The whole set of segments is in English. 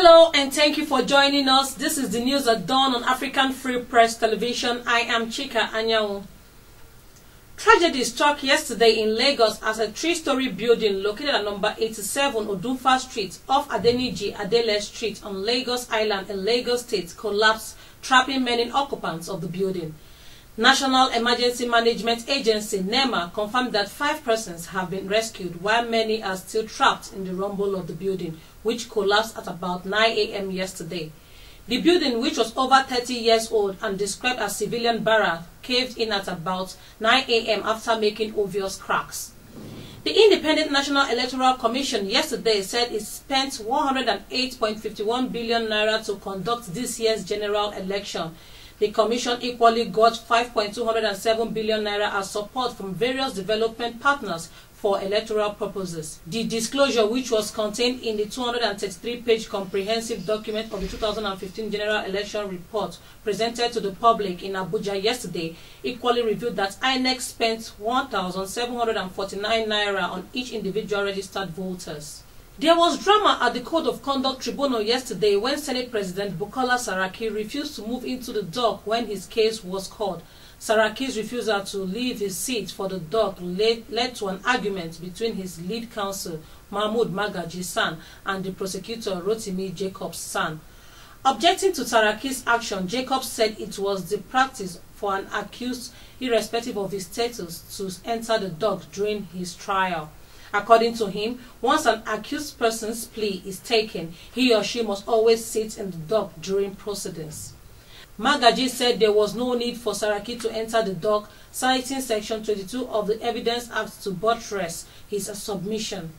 Hello and thank you for joining us. This is the news at dawn on African Free Press Television. I am Chika Anyanwu. Tragedy struck yesterday in Lagos as a three-story building located at number 87 Odunfa Street off Adeniji Adele Street on Lagos Island in Lagos State collapsed, trapping many occupants of the building. National Emergency Management Agency NEMA confirmed that 5 persons have been rescued while many are still trapped in the rumble of the building, which collapsed at about 9 a.m. yesterday. The building, which was over 30 years old and described as civilian barrack, caved in at about 9 a.m. after making obvious cracks. The Independent National Electoral Commission yesterday said it spent 108.51 billion naira to conduct this year's general election. The Commission equally got 5.207 billion naira as support from various development partners for electoral purposes. The disclosure, which was contained in the 233-page comprehensive document of the 2015 General Election Report presented to the public in Abuja yesterday, equally revealed that INEC spent 1,749 naira on each individual registered voters. There was drama at the Code of Conduct Tribunal yesterday when Senate President Bukola Saraki refused to move into the dock when his case was called. Saraki's refusal to leave his seat for the dock led to an argument between his lead counsel, Mahmoud Magaji San, and the prosecutor, Rotimi Jacobs San. Objecting to Saraki's action, Jacobs said it was the practice for an accused, irrespective of his status, to enter the dock during his trial. According to him, once an accused person's plea is taken, he or she must always sit in the dock during proceedings. Magaji said there was no need for Saraki to enter the dock, citing Section 22 of the Evidence Act to buttress his submission.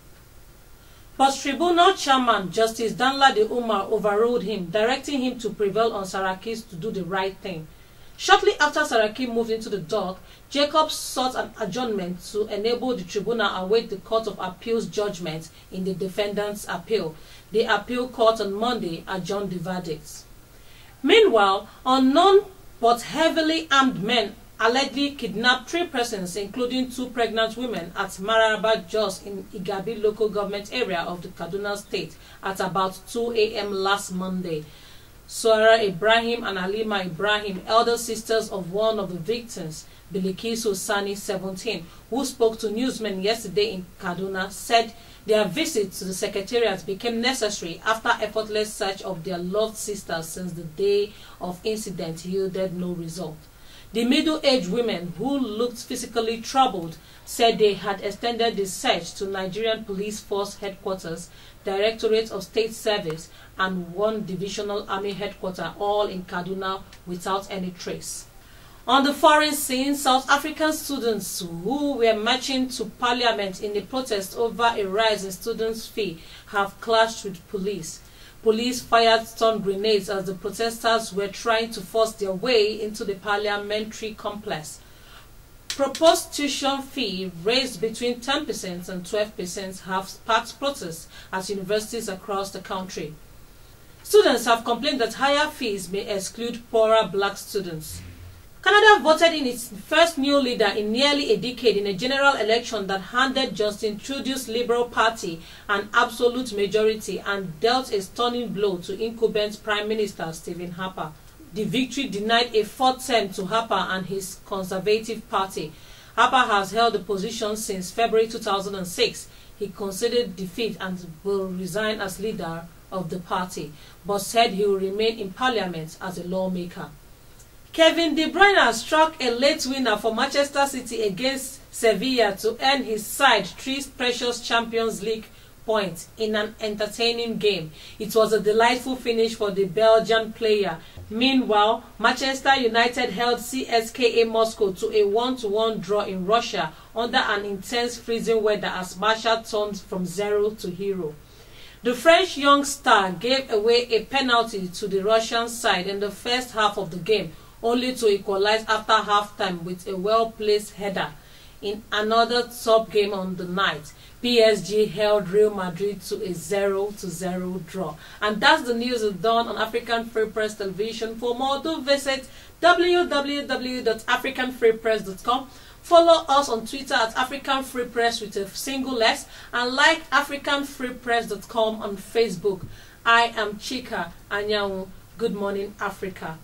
But Tribunal Chairman Justice Danladi Umar overruled him, directing him to prevail on Saraki to do the right thing. Shortly after Saraki moved into the dock, Jacobs sought an adjournment to enable the tribunal await the Court of Appeal's judgment in the defendant's appeal. The appeal court on Monday adjourned the verdict. Meanwhile, unknown but heavily armed men allegedly kidnapped 3 persons, including 2 pregnant women, at Maraba Jos in Igabi local government area of the Kaduna State at about 2 a.m. last Monday. Suara Ibrahim and Halima Ibrahim, elder sisters of one of the victims, Bilikisu Sani, 17, who spoke to newsmen yesterday in Kaduna, said their visit to the secretariat became necessary after effortless search of their loved sisters since the day of incident yielded no result. The middle-aged women, who looked physically troubled, said they had extended the search to Nigerian Police Force Headquarters, Directorate of State Service, and 1 Divisional Army Headquarters, all in Kaduna, without any trace. On the foreign scene, South African students who were marching to Parliament in a protest over a rise in students' fee have clashed with police. Police fired stun grenades as the protesters were trying to force their way into the parliamentary complex. Proposed tuition fee raised between 10% and 12% have sparked protests at universities across the country. Students have complained that higher fees may exclude poorer black students. Canada voted in its first new leader in nearly a decade in a general election that handed Justin Trudeau's Liberal Party an absolute majority and dealt a stunning blow to incumbent Prime Minister Stephen Harper. The victory denied a 4th term to Harper and his Conservative Party. Harper has held the position since February 2006. He conceded defeat and will resign as leader of the party, but said he will remain in Parliament as a lawmaker. Kevin De Bruyne struck a late winner for Manchester City against Sevilla to earn his side 3 precious Champions League points in an entertaining game. It was a delightful finish for the Belgian player. Meanwhile, Manchester United held CSKA Moscow to a 1-1 draw in Russia under an intense freezing weather as Barca turned from 0 to hero. The French young star gave away a penalty to the Russian side in the first half of the game, only to equalize after half-time with a well-placed header. In another top game on the night, PSG held Real Madrid to a 0-0 draw. And that's the news done on African Free Press Television. For more, do visit www.africanfreepress.com. Follow us on Twitter at African Free Press with a single S, and like africanfreepress.com on Facebook. I am Chika Anyanwu. Good morning, Africa.